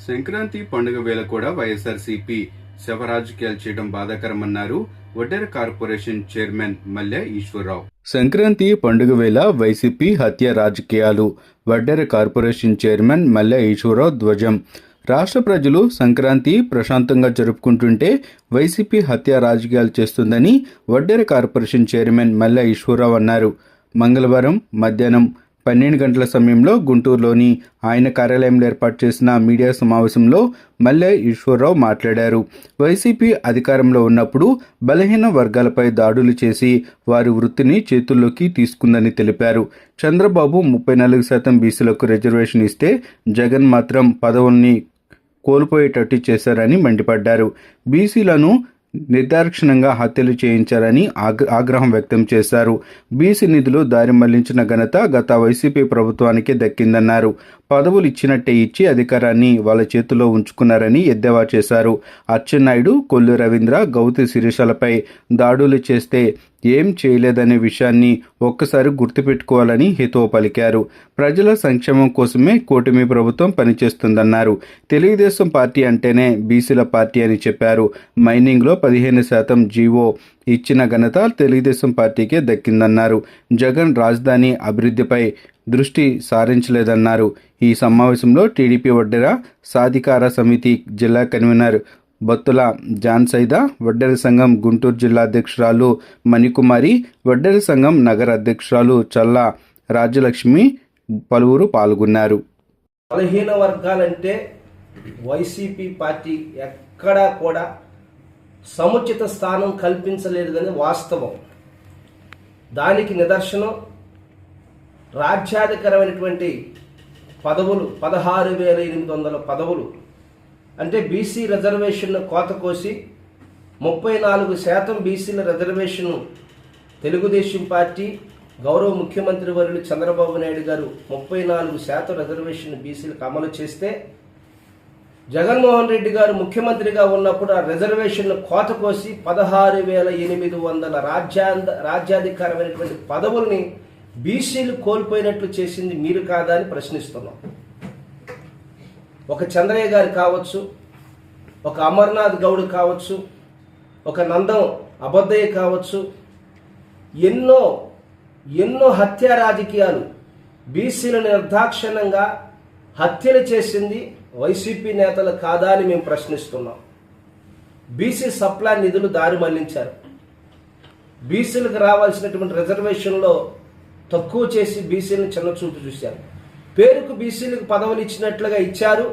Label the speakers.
Speaker 1: సంక్రాంతి పండుగ వేళ కూడా వైఎస్ఆర్సీపీ శవ రాజకీయాలు చేయడం బాధాకరమన్నారు వడ్డెర కార్పొరేషన్ చైర్మన్ మల్లె ఈశ్వరరావు. సంక్రాంతి పండుగ వేళ వైసీపీ హత్య రాజకీయాలు. వడ్డెర కార్పొరేషన్ చైర్మన్ మల్లె ఈశ్వరరావు ధ్వజం. రాష్ట్ర ప్రజలు సంక్రాంతి ప్రశాంతంగా జరుపుకుంటుంటే వైసీపీ హత్య రాజకీయాలు చేస్తుందని వడ్డెర కార్పొరేషన్ చైర్మన్ మల్లె ఈశ్వరరావు అన్నారు. మంగళవారం మధ్యాహ్నం 12 గంటల సమయంలో గుంటూరులోని ఆయన కార్యాలయంలో ఏర్పాటు చేసిన మీడియా సమావేశంలో మల్లె ఈశ్వరరావు మాట్లాడారు. వైసీపీ అధికారంలో ఉన్నప్పుడు బలహీన వర్గాలపై దాడులు చేసి వారి వృత్తిని చేతుల్లోకి తీసుకుందని తెలిపారు. చంద్రబాబు 34% బీసీలకు రిజర్వేషన్ ఇస్తే జగన్ మాత్రం పదవుల్ని కోల్పోయేటట్టు చేశారని మండిపడ్డారు. బీసీలను నిర్దాక్షిణ్యంగా హత్యలు చేయించారని ఆగ్రహం వ్యక్తం చేశారు. బీసీ నిధులు దారి మళ్లించిన ఘనత గత వైసీపీ ప్రభుత్వానికే దక్కిందన్నారు. పదవులు ఇచ్చినట్టే ఇచ్చి అధికారాన్ని వాళ్ళ చేతుల్లో ఉంచుకున్నారని ఎద్దేవా చేశారు. అచ్చెన్నాయుడు, కొల్లు రవీంద్ర, గౌతి శిరీషలపై దాడులు చేస్తే ఏం చేయలేదనే విషయాన్ని ఒక్కసారి గుర్తుపెట్టుకోవాలని హితవు పలికారు. ప్రజల సంక్షేమం కోసమే కూటమి ప్రభుత్వం పనిచేస్తుందన్నారు. తెలుగుదేశం పార్టీ అంటేనే బీసీల పార్టీ అని చెప్పారు. మైనింగ్లో 15% జీవో ఇచ్చిన ఘనత తెలుగుదేశం పార్టీకే దక్కిందన్నారు. జగన్ రాజధాని అభివృద్ధిపై దృష్టి సారించలేదన్నారు. ఈ సమావేశంలో టీడీపీ వడ్డెర సాధికార సమితి జిల్లా కన్వీనర్ బత్తుల జాన్సైదా, వడ్డెర సంఘం గుంటూరు జిల్లా అధ్యక్షురాలు మణికుమారి, వడ్డెర సంఘం నగర అధ్యక్షురాలు చల్లా రాజ్యలక్ష్మి పలువురు పాల్గొన్నారు.
Speaker 2: బలహీన వర్గాలంటే వైసీపీ పార్టీ ఎక్కడా కూడా సముచిత స్థానం కల్పించలేదని వాస్తవం. దానికి నిదర్శనం రాజ్యాధికారమైనటువంటి పదవులు 16,800 పదవులు అంటే బీసీ రిజర్వేషన్ కోత కోసి 34% బీసీల రిజర్వేషన్ తెలుగుదేశం పార్టీ గౌరవ ముఖ్యమంత్రి వర్యులు చంద్రబాబు నాయుడు గారు 34% రిజర్వేషన్ బీసీలకు అమలు చేస్తే జగన్మోహన్ రెడ్డి గారు ముఖ్యమంత్రిగా ఉన్నప్పుడు ఆ రిజర్వేషన్ కోత కోసి 16,800 రాజ్యాధికారమైనటువంటి పదవుల్ని బీసీలు కోల్పోయినట్లు చేసింది మీరు కాదా అని ప్రశ్నిస్తున్నాం. ఒక చంద్రయ్య గారు కావచ్చు, ఒక అమర్నాథ్ గౌడ్ కావచ్చు, ఒక నందం అబద్దయ్య కావచ్చు, ఎన్నో హత్య రాజకీయాలు బీసీలను నిర్దాక్షిణ్యంగా హత్యలు చేసింది వైసీపీ నేతలు కాదా అని మేము ప్రశ్నిస్తున్నాం. బీసీ సప్లా నిధులు దారి మళ్లించారు. బీసీలకు రావాల్సినటువంటి రిజర్వేషన్లో తక్కువ చేసి బీసీలను చిన్నచూపు చూశారు. పేరుకు బీసీలకు పదవులు ఇచ్చినట్లుగా ఇచ్చారు.